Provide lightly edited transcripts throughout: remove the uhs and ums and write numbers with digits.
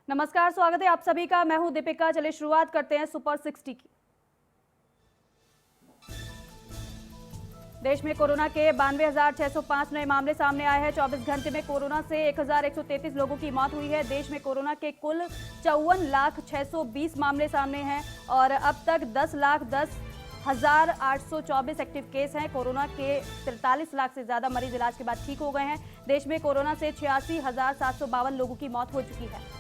नमस्कार, स्वागत है आप सभी का। मैं हूं दीपिका। चलिए शुरुआत करते हैं सुपर 60 की। देश में कोरोना के 92,605 नए मामले सामने आए हैं। 24 घंटे में कोरोना से 1,133 लोगों की मौत हुई है। देश में कोरोना के कुल 54,620 मामले सामने हैं और अब तक 10,10,824 एक्टिव केस हैं। कोरोना के 43 लाख से ज्यादा मरीज इलाज के बाद ठीक हो गए हैं। देश में कोरोना से 86,752 लोगों की मौत हो चुकी है।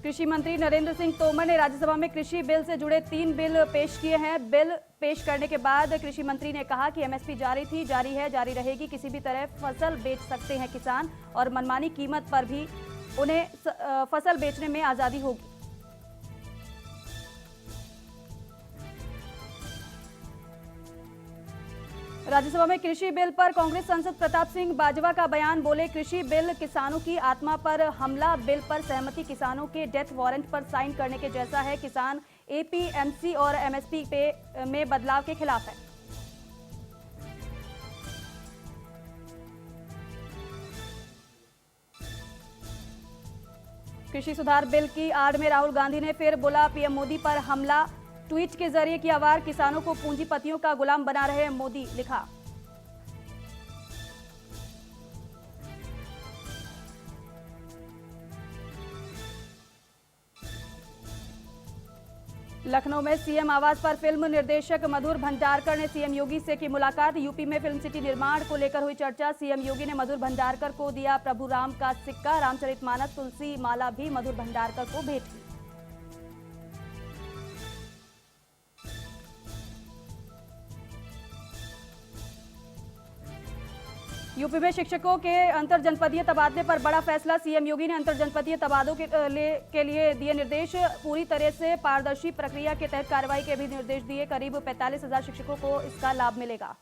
कृषि मंत्री नरेंद्र सिंह तोमर ने राज्यसभा में कृषि बिल से जुड़े 3 बिल पेश किए हैं। बिल पेश करने के बाद कृषि मंत्री ने कहा कि एमएसपी जारी थी, जारी है, जारी रहेगी। किसी भी तरह फसल बेच सकते हैं किसान और मनमानी कीमत पर भी उन्हें फसल बेचने में आजादी होगी। राज्यसभा में कृषि बिल पर कांग्रेस सांसद प्रताप सिंह बाजवा का बयान। बोले, कृषि बिल किसानों की आत्मा पर हमला। बिल पर सहमति किसानों के डेथ वारंट पर साइन करने के जैसा है। किसान एपीएमसी और एमएसपी में बदलाव के खिलाफ है। कृषि सुधार बिल की आड़ में राहुल गांधी ने फिर बोला, पीएम मोदी पर हमला। ट्वीट के जरिए किया वार। किसानों को पूंजीपतियों का गुलाम बना रहे मोदी, लिखा। लखनऊ में सीएम आवास पर फिल्म निर्देशक मधुर भंडारकर ने सीएम योगी से की मुलाकात। यूपी में फिल्म सिटी निर्माण को लेकर हुई चर्चा। सीएम योगी ने मधुर भंडारकर को दिया प्रभु राम का सिक्का। रामचरितमानस तुलसी माला भी मधुर भंडारकर को भेंट की। यूपी में शिक्षकों के अंतरजनपदीय तबादले पर बड़ा फैसला। सीएम योगी ने अंतरजनपदीय तबादलों के लिए दिए निर्देश। पूरी तरह से पारदर्शी प्रक्रिया के तहत कार्रवाई के भी निर्देश दिए। करीब 45,000 शिक्षकों को इसका लाभ मिलेगा।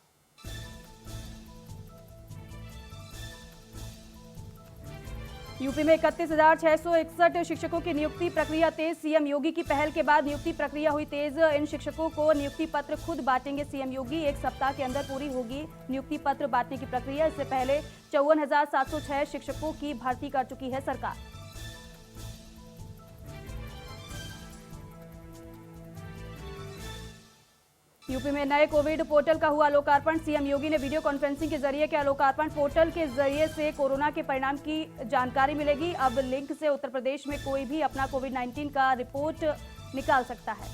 यूपी में 31,661 शिक्षकों की नियुक्ति प्रक्रिया तेज। सीएम योगी की पहल के बाद नियुक्ति प्रक्रिया हुई तेज। इन शिक्षकों को नियुक्ति पत्र खुद बांटेंगे सीएम योगी। 1 सप्ताह के अंदर पूरी होगी नियुक्ति पत्र बांटने की प्रक्रिया। इससे पहले 54,706 शिक्षकों की भर्ती कर चुकी है सरकार। यूपी में नए कोविड पोर्टल का हुआ लोकार्पण। सीएम योगी ने वीडियो कॉन्फ्रेंसिंग के जरिए किया लोकार्पण। पोर्टल के जरिए से कोरोना के परिणाम की जानकारी मिलेगी। अब लिंक से उत्तर प्रदेश में कोई भी अपना कोविड-19 का रिपोर्ट निकाल सकता है।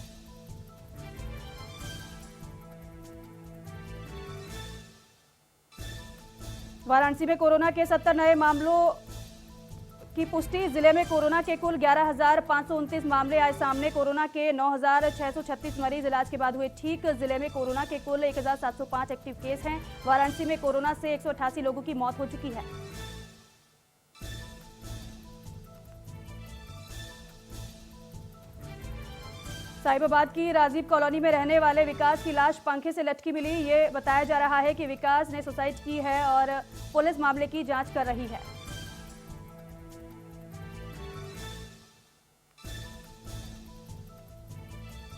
वाराणसी में कोरोना के 70 नए मामलों की पुष्टि। जिले में कोरोना के कुल 11,529 मामले आए सामने। कोरोना के 9,636 मरीज इलाज के बाद हुए ठीक। जिले में कोरोना के कुल 1,705 एक्टिव केस हैं। वाराणसी में कोरोना से 188 लोगों की मौत हो चुकी है। साहिबाबाद की राजीव कॉलोनी में रहने वाले विकास की लाश पंखे से लटकी मिली। ये बताया जा रहा है कि विकास ने सुसाइड की है और पुलिस मामले की जांच कर रही है।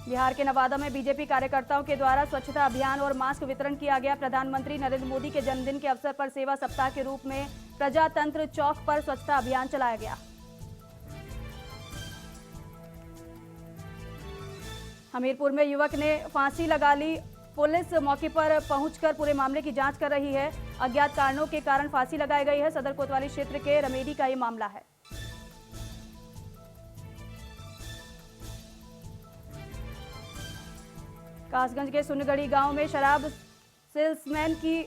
बिहार के नवादा में बीजेपी कार्यकर्ताओं के द्वारा स्वच्छता अभियान और मास्क वितरण किया गया। प्रधानमंत्री नरेंद्र मोदी के जन्मदिन के अवसर पर सेवा सप्ताह के रूप में प्रजातंत्र चौक पर स्वच्छता अभियान चलाया गया। हमीरपुर में युवक ने फांसी लगा ली। पुलिस मौके पर पहुंचकर पूरे मामले की जांच कर रही है। अज्ञात कारणों के कारण फांसी लगाई गई है। सदर कोतवाली क्षेत्र के रमेडी का ये मामला है। कासगंज के सुनगढ़ी गांव में शराब सेल्समैन की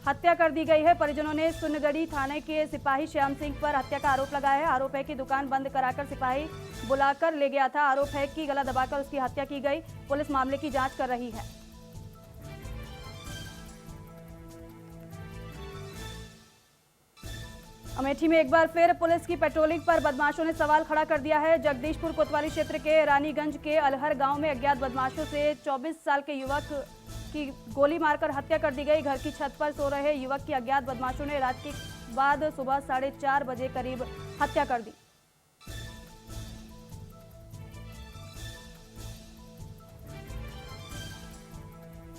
हत्या कर दी गई है। परिजनों ने सुनगढ़ी थाने के सिपाही श्याम सिंह पर हत्या का आरोप लगाया है। आरोप है कि दुकान बंद कराकर सिपाही बुलाकर ले गया था। आरोप है कि गला दबाकर उसकी हत्या की गई। पुलिस मामले की जांच कर रही है। अमेठी में एक बार फिर पुलिस की पेट्रोलिंग पर बदमाशों ने सवाल खड़ा कर दिया है। जगदीशपुर कोतवाली क्षेत्र के रानीगंज के अलहर गांव में अज्ञात बदमाशों से 24 साल के युवक की गोली मारकर हत्या कर दी गई। घर की छत पर सो रहे युवक की अज्ञात बदमाशों ने रात के बाद सुबह 4:30 बजे करीब हत्या कर दी।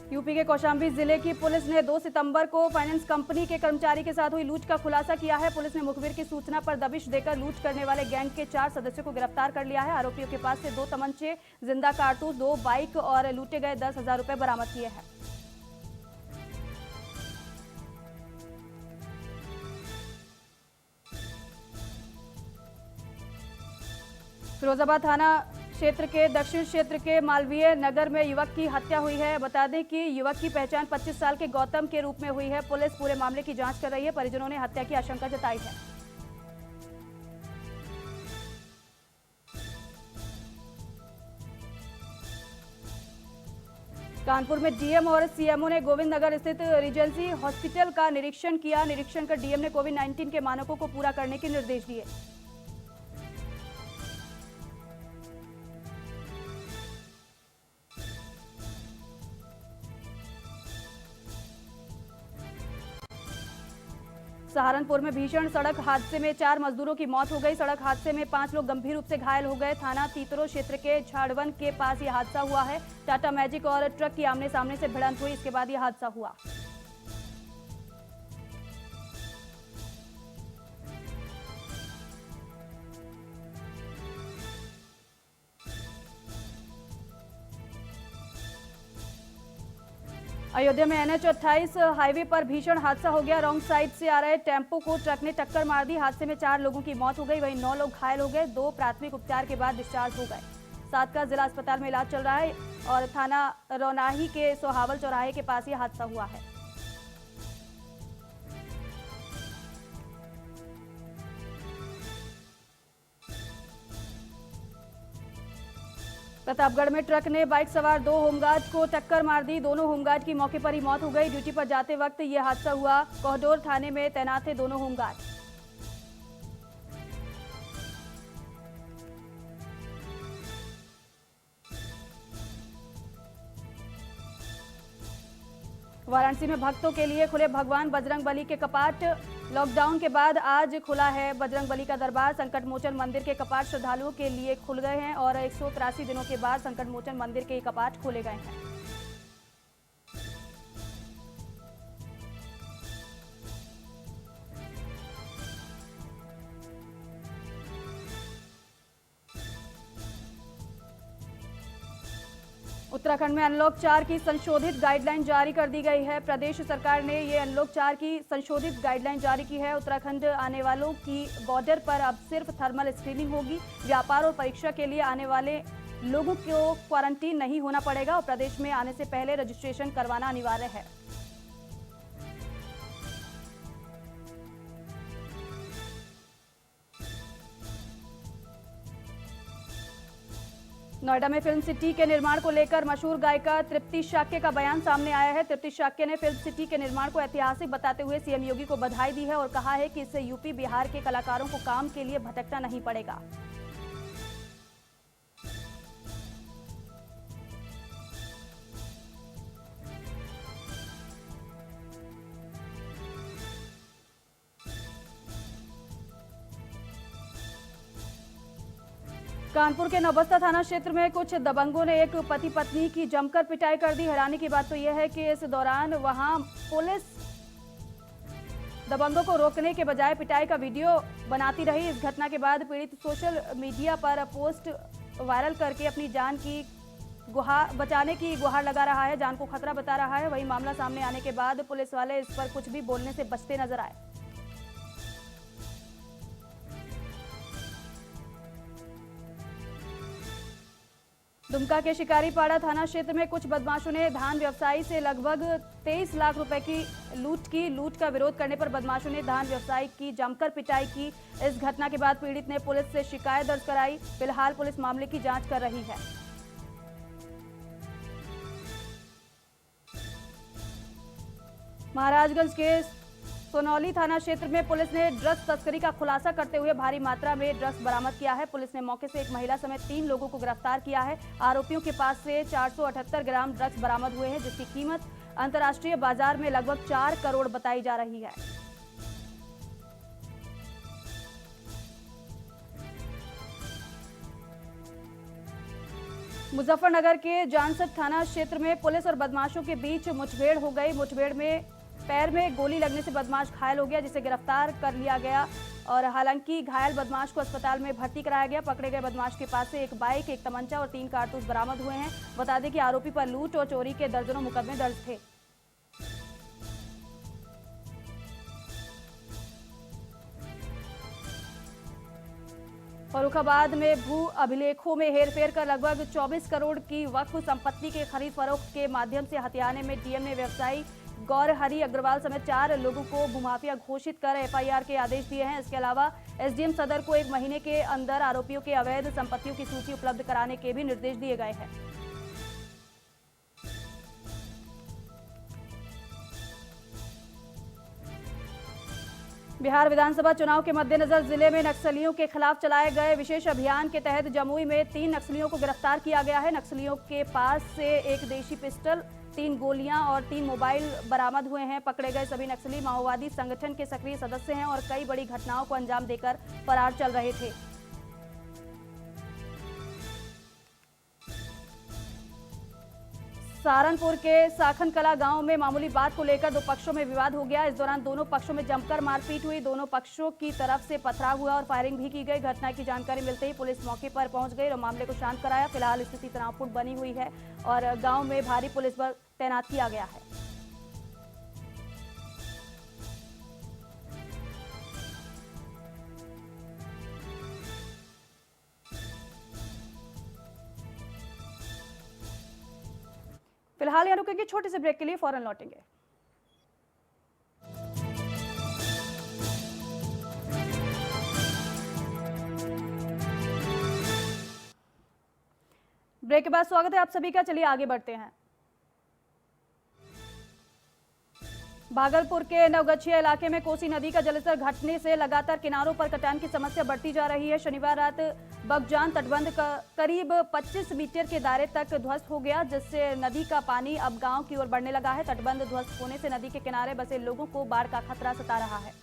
यूपी के कौशाम्बी जिले की पुलिस ने 2 सितंबर को फाइनेंस कंपनी के कर्मचारी के साथ हुई लूट का खुलासा किया है। पुलिस ने मुखबिर की सूचना पर दबिश देकर लूट करने वाले गैंग के 4 सदस्यों को गिरफ्तार कर लिया है। आरोपियों के पास से 2 तमंचे, जिंदा कारतूस, 2 बाइक और लूटे गए 10,000 रुपए बरामद किए हैं। फिरोजाबाद थाना क्षेत्र के दक्षिण क्षेत्र के मालवीय नगर में युवक की हत्या हुई है। बता दें कि युवक की पहचान 25 साल के गौतम के रूप में हुई है। पुलिस पूरे मामले की जांच कर रही है। परिजनों ने हत्या की आशंका जताई है। कानपुर में डीएम और सीएमओ ने गोविंद नगर स्थित रीजेंसी हॉस्पिटल का निरीक्षण किया। निरीक्षण कर डीएम ने कोविड-19 के मानकों को पूरा करने के निर्देश दिए। सहारनपुर में भीषण सड़क हादसे में 4 मजदूरों की मौत हो गई। सड़क हादसे में 5 लोग गंभीर रूप से घायल हो गए। थाना तीतरो क्षेत्र के झाड़वन के पास यह हादसा हुआ है। टाटा मैजिक और ट्रक की आमने सामने से भिड़ंत हुई, इसके बाद यह हादसा हुआ। अयोध्या में NH 28 हाईवे पर भीषण हादसा हो गया। रॉन्ग साइड से आ रहे टेम्पो को ट्रक ने टक्कर मार दी। हादसे में 4 लोगों की मौत हो गई, वहीं 9 लोग घायल हो गए। 2 प्राथमिक उपचार के बाद डिस्चार्ज हो गए। 7 का जिला अस्पताल में इलाज चल रहा है और थाना रौनाही के सोहावल चौराहे के पास यह हादसा हुआ है। प्रतापगढ़ में ट्रक ने बाइक सवार 2 होमगार्ड को टक्कर मार दी। दोनों होमगार्ड की मौके पर ही मौत हो गई। ड्यूटी पर जाते वक्त यह हादसा हुआ। कोहडोर थाने में तैनात थे दोनों होमगार्ड। वाराणसी में भक्तों के लिए खुले भगवान बजरंगबली के कपाट। लॉकडाउन के बाद आज खुला है बजरंगबली का दरबार। संकट मोचन मंदिर के कपाट श्रद्धालुओं के लिए खुल गए हैं और 183 दिनों के बाद संकट मोचन मंदिर के कपाट खोले गए हैं। उत्तराखंड में अनलॉक 4 की संशोधित गाइडलाइन जारी कर दी गई है। प्रदेश सरकार ने ये अनलॉक 4 की संशोधित गाइडलाइन जारी की है। उत्तराखंड आने वालों की बॉर्डर पर अब सिर्फ थर्मल स्क्रीनिंग होगी। व्यापार और परीक्षा के लिए आने वाले लोगों को क्वारंटीन नहीं होना पड़ेगा और प्रदेश में आने से पहले रजिस्ट्रेशन करवाना अनिवार्य है। नोएडा में फिल्म सिटी के निर्माण को लेकर मशहूर गायिका तृप्ति शाक्य का बयान सामने आया है। तृप्ति शाक्य ने फिल्म सिटी के निर्माण को ऐतिहासिक बताते हुए सीएम योगी को बधाई दी है और कहा है कि इससे यूपी बिहार के कलाकारों को काम के लिए भटकना नहीं पड़ेगा। कानपुर के नौबस्ता थाना क्षेत्र में कुछ दबंगों ने एक पति पत्नी की जमकर पिटाई कर दी। हैरानी की बात तो यह है कि इस दौरान वहां पुलिस दबंगों को रोकने के बजाय पिटाई का वीडियो बनाती रही। इस घटना के बाद पीड़ित सोशल मीडिया पर पोस्ट वायरल करके अपनी जान की बचाने की गुहार लगा रहा है, जान को खतरा बता रहा है। वहीं मामला सामने आने के बाद पुलिस वाले इस पर कुछ भी बोलने से बचते नजर आए। दुमका के शिकारीपाड़ा थाना क्षेत्र में कुछ बदमाशों ने धान व्यवसायी से लगभग 23 लाख रुपए की लूट की। लूट का विरोध करने पर बदमाशों ने धान व्यवसायी की जमकर पिटाई की। इस घटना के बाद पीड़ित ने पुलिस से शिकायत दर्ज कराई। फिलहाल पुलिस मामले की जांच कर रही है। महाराजगंज के सोनौली थाना क्षेत्र में पुलिस ने ड्रग्स तस्करी का खुलासा करते हुए भारी मात्रा में ड्रग्स बरामद किया है। पुलिस ने मौके से एक महिला समेत 3 लोगों को गिरफ्तार किया है। आरोपियों के पास से 478 ग्राम ड्रग्स बरामद हुए हैं, जिसकी कीमत अंतर्राष्ट्रीय बाजार में लगभग 4 करोड़ बताई जा रही है। मुजफ्फरनगर के जानसठ थाना क्षेत्र में पुलिस और बदमाशों के बीच मुठभेड़ हो गई। मुठभेड़ में पैर में गोली लगने से बदमाश घायल हो गया, जिसे गिरफ्तार कर लिया गया और हालांकि घायल बदमाश को अस्पताल में भर्ती कराया गया। पकड़े गए बदमाश के पास से एक बाइक, एक तमंचा और 3 कारतूस बरामद हुए हैं। बता दें कि आरोपी पर लूट और चोरी के दर्जनों मुकदमे दर्ज थे। फर्रुखाबाद में भू अभिलेखों में हेरफेर कर लगभग 24 करोड़ की वक्फ संपत्ति के खरीद फरोख्त के माध्यम से हथियाने में डीएम ने व्यवसायी गौरहरी अग्रवाल समेत 4 लोगों को भूमाफिया घोषित कर एफआईआर के आदेश दिए हैं। इसके अलावा एसडीएम सदर को 1 महीने के अंदर आरोपियों के अवैध संपत्तियों की सूची उपलब्ध कराने के भी निर्देश दिए गए हैं। बिहार विधानसभा चुनाव के मद्देनजर जिले में नक्सलियों के खिलाफ चलाए गए विशेष अभियान के तहत जमुई में 3 नक्सलियों को गिरफ्तार किया गया है। नक्सलियों के पास से एक देशी पिस्टल, 3 गोलियां और 3 मोबाइल बरामद हुए हैं। पकड़े गए सभी नक्सली माओवादी संगठन के सक्रिय सदस्य हैं और कई बड़ी घटनाओं को अंजाम देकर फरार चल रहे थे। सहारनपुर के साखन कला गांव में मामूली बात को लेकर 2 पक्षों में विवाद हो गया। इस दौरान दोनों पक्षों में जमकर मारपीट हुई। दोनों पक्षों की तरफ से पथराव हुआ और फायरिंग भी की गई। घटना की जानकारी मिलते ही पुलिस मौके पर पहुंच गई और मामले को शांत कराया। फिलहाल स्थिति तनावपूर्ण बनी हुई है और गांव में भारी पुलिस बल तैनात किया गया है। फिलहाल यहाँ रुकेंगे छोटे से ब्रेक के लिए, फौरन लौटेंगे। ब्रेक के बाद स्वागत है आप सभी का। चलिए आगे बढ़ते हैं। भागलपुर के नवगछिया इलाके में कोसी नदी का जलस्तर घटने से लगातार किनारों पर कटान की समस्या बढ़ती जा रही है। शनिवार रात बगजान तटबंध का करीब 25 मीटर के दायरे तक ध्वस्त हो गया, जिससे नदी का पानी अब गांव की ओर बढ़ने लगा है। तटबंध ध्वस्त होने से नदी के किनारे बसे लोगों को बाढ़ का खतरा सता रहा है।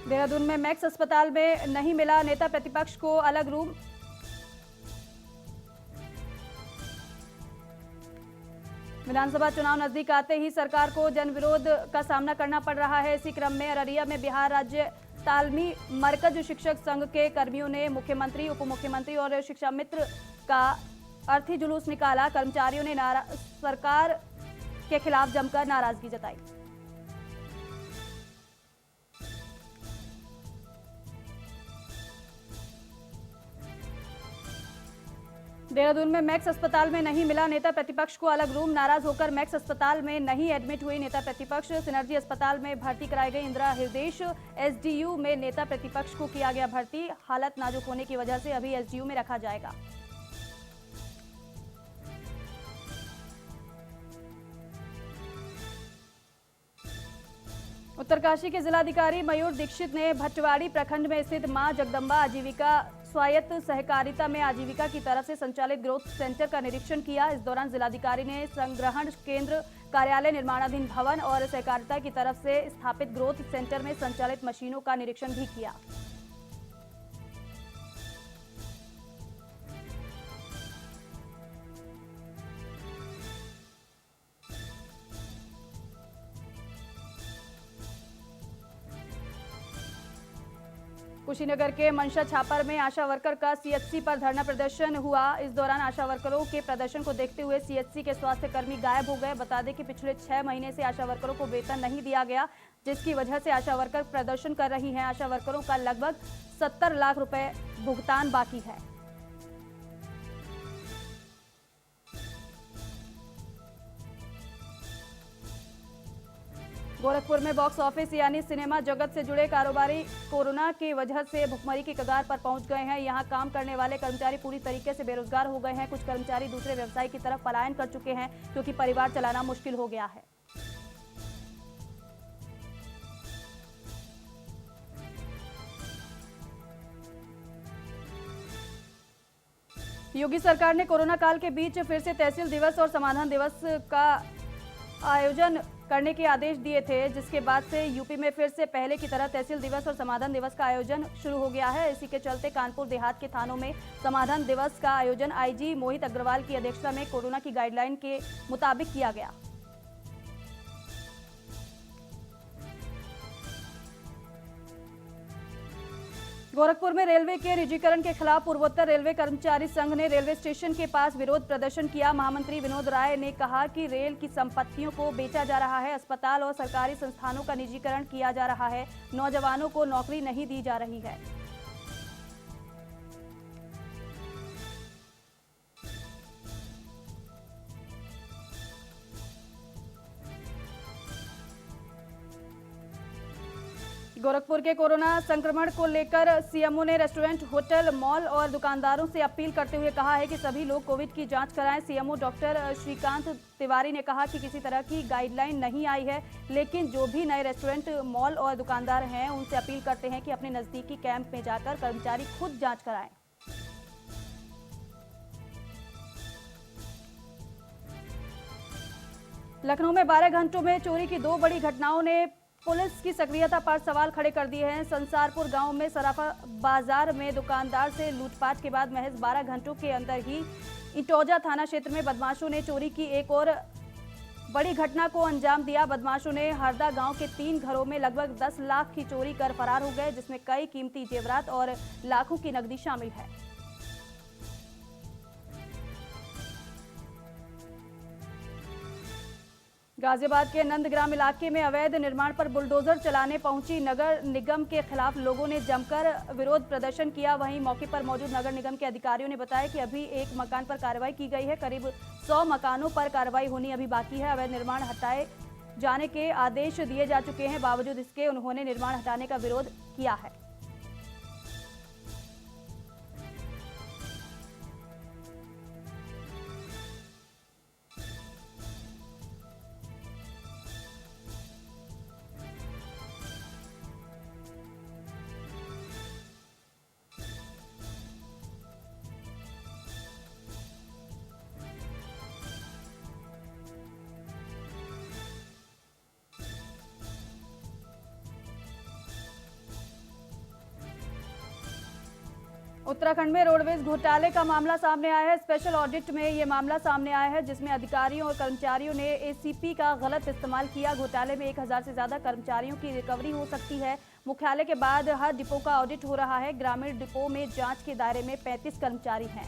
देहरादून में मैक्स अस्पताल में नहीं मिला नेता प्रतिपक्ष को अलग रूम। विधानसभा चुनाव नजदीक आते ही सरकार को जनविरोध का सामना करना पड़ रहा है। इसी क्रम में अररिया में बिहार राज्य तालमी मरकज शिक्षक संघ के कर्मियों ने मुख्यमंत्री, उप मुख्यमंत्री और शिक्षा मित्र का अर्थी जुलूस निकाला। कर्मचारियों ने सरकार के खिलाफ जमकर नाराजगी जताई। देहरादून में मैक्स अस्पताल में नहीं मिला नेता प्रतिपक्ष को अलग रूम। नाराज होकर मैक्स अस्पताल में नहीं एडमिट हुई नेता प्रतिपक्ष। सिनर्जी अस्पताल में भर्ती कराई गई इंदिरा हृदयेश एसडीयू में नेता प्रतिपक्ष को किया गया भर्ती। हालत नाजुक होने की वजह से अभी एसडीयू में रखा जाएगा। उत्तरकाशी के जिलाधिकारी मयूर दीक्षित ने भटवाड़ी प्रखंड में स्थित मां जगदम्बा आजीविका स्वायत्त सहकारिता में आजीविका की तरफ से संचालित ग्रोथ सेंटर का निरीक्षण किया। इस दौरान जिलाधिकारी ने संग्रहण केंद्र, कार्यालय, निर्माणाधीन भवन और सहकारिता की तरफ से स्थापित ग्रोथ सेंटर में संचालित मशीनों का निरीक्षण भी किया। कुशीनगर के मनशा छापर में आशा वर्कर का सीएचसी पर धरना प्रदर्शन हुआ। इस दौरान आशा वर्करों के प्रदर्शन को देखते हुए सीएचसी के स्वास्थ्य कर्मी गायब हो गए। बता दें कि पिछले 6 महीने से आशा वर्करों को वेतन नहीं दिया गया, जिसकी वजह से आशा वर्कर प्रदर्शन कर रही हैं। आशा वर्करों का लगभग 70 लाख रुपए भुगतान बाकी है। गोरखपुर में बॉक्स ऑफिस यानी सिनेमा जगत से जुड़े कारोबारी कोरोना की वजह से भुखमरी की कगार पर पहुंच गए हैं। यहां काम करने वाले कर्मचारी पूरी तरीके से बेरोजगार हो गए हैं। कुछ कर्मचारी दूसरे व्यवसाय की तरफ पलायन कर चुके हैं, क्योंकि परिवार चलाना मुश्किल हो गया है। योगी सरकार ने कोरोना काल के बीच फिर से तहसील दिवस और समाधान दिवस का आयोजन करने के आदेश दिए थे, जिसके बाद से यूपी में फिर से पहले की तरह तहसील दिवस और समाधान दिवस का आयोजन शुरू हो गया है। इसी के चलते कानपुर देहात के थानों में समाधान दिवस का आयोजन आईजी मोहित अग्रवाल की अध्यक्षता में कोरोना की गाइडलाइन के मुताबिक किया गया। गोरखपुर में रेलवे के निजीकरण के खिलाफ पूर्वोत्तर रेलवे कर्मचारी संघ ने रेलवे स्टेशन के पास विरोध प्रदर्शन किया। महामंत्री विनोद राय ने कहा कि रेल की संपत्तियों को बेचा जा रहा है, अस्पताल और सरकारी संस्थानों का निजीकरण किया जा रहा है, नौजवानों को नौकरी नहीं दी जा रही है। गोरखपुर के कोरोना संक्रमण को लेकर सीएमओ ने रेस्टोरेंट, होटल, मॉल और दुकानदारों से अपील करते हुए कहा है कि सभी लोग कोविड की जांच कराएं। सीएमओ डॉक्टर श्रीकांत तिवारी ने कहा कि किसी तरह की गाइडलाइन नहीं आई है, लेकिन जो भी नए रेस्टोरेंट, मॉल और दुकानदार हैं उनसे अपील करते हैं कि अपने नजदीकी कैंप में जाकर कर्मचारी खुद जांच कराएं। लखनऊ में 12 घंटों में चोरी की 2 बड़ी घटनाओं ने पुलिस की सक्रियता पर सवाल खड़े कर दिए हैं। संसारपुर गांव में सराफा बाजार में दुकानदार से लूटपाट के बाद महज 12 घंटों के अंदर ही इटौजा थाना क्षेत्र में बदमाशों ने चोरी की एक और बड़ी घटना को अंजाम दिया। बदमाशों ने हरदा गांव के 3 घरों में लगभग 10 लाख की चोरी कर फरार हो गए, जिसमें कई कीमती जेवरात और लाखों की नकदी शामिल है। गाजियाबाद के नंदग्राम इलाके में अवैध निर्माण पर बुलडोजर चलाने पहुंची नगर निगम के खिलाफ लोगों ने जमकर विरोध प्रदर्शन किया। वहीं मौके पर मौजूद नगर निगम के अधिकारियों ने बताया कि अभी एक मकान पर कार्रवाई की गई है, करीब 100 मकानों पर कार्रवाई होनी अभी बाकी है। अवैध निर्माण हटाए जाने के आदेश दिए जा चुके हैं, बावजूद इसके उन्होंने निर्माण हटाने का विरोध किया है। उत्तराखंड में रोडवेज घोटाले का मामला सामने आया है। स्पेशल ऑडिट में ये मामला सामने आया है, जिसमें अधिकारियों और कर्मचारियों ने एसीपी का गलत इस्तेमाल किया। घोटाले में 1000 से ज्यादा कर्मचारियों की रिकवरी हो सकती है। मुख्यालय के बाद हर डिपो का ऑडिट हो रहा है। ग्रामीण डिपो में जांच के दायरे में 35 कर्मचारी हैं।